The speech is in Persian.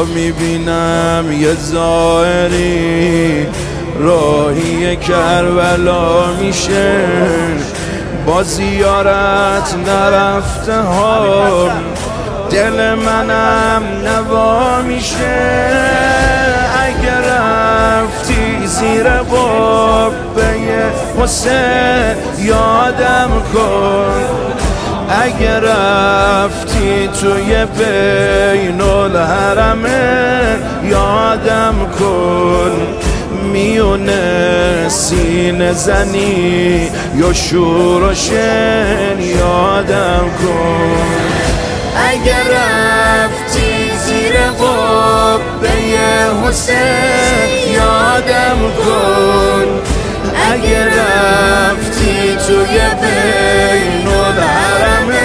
تا میبینم یه ظاهری راهی کربلا میشه، با زیارت نرفته ها دل منم نوا میشه. اگر رفتی زیر قبه حسین یادم کن، اگر رفتی توی بین الحرمین یادم کن، میونه سینه زنی یا شور و شن یادم کن. اگر رفتی زیر قبه حسین یادم کن، اگر رفتی توی بین الحرمین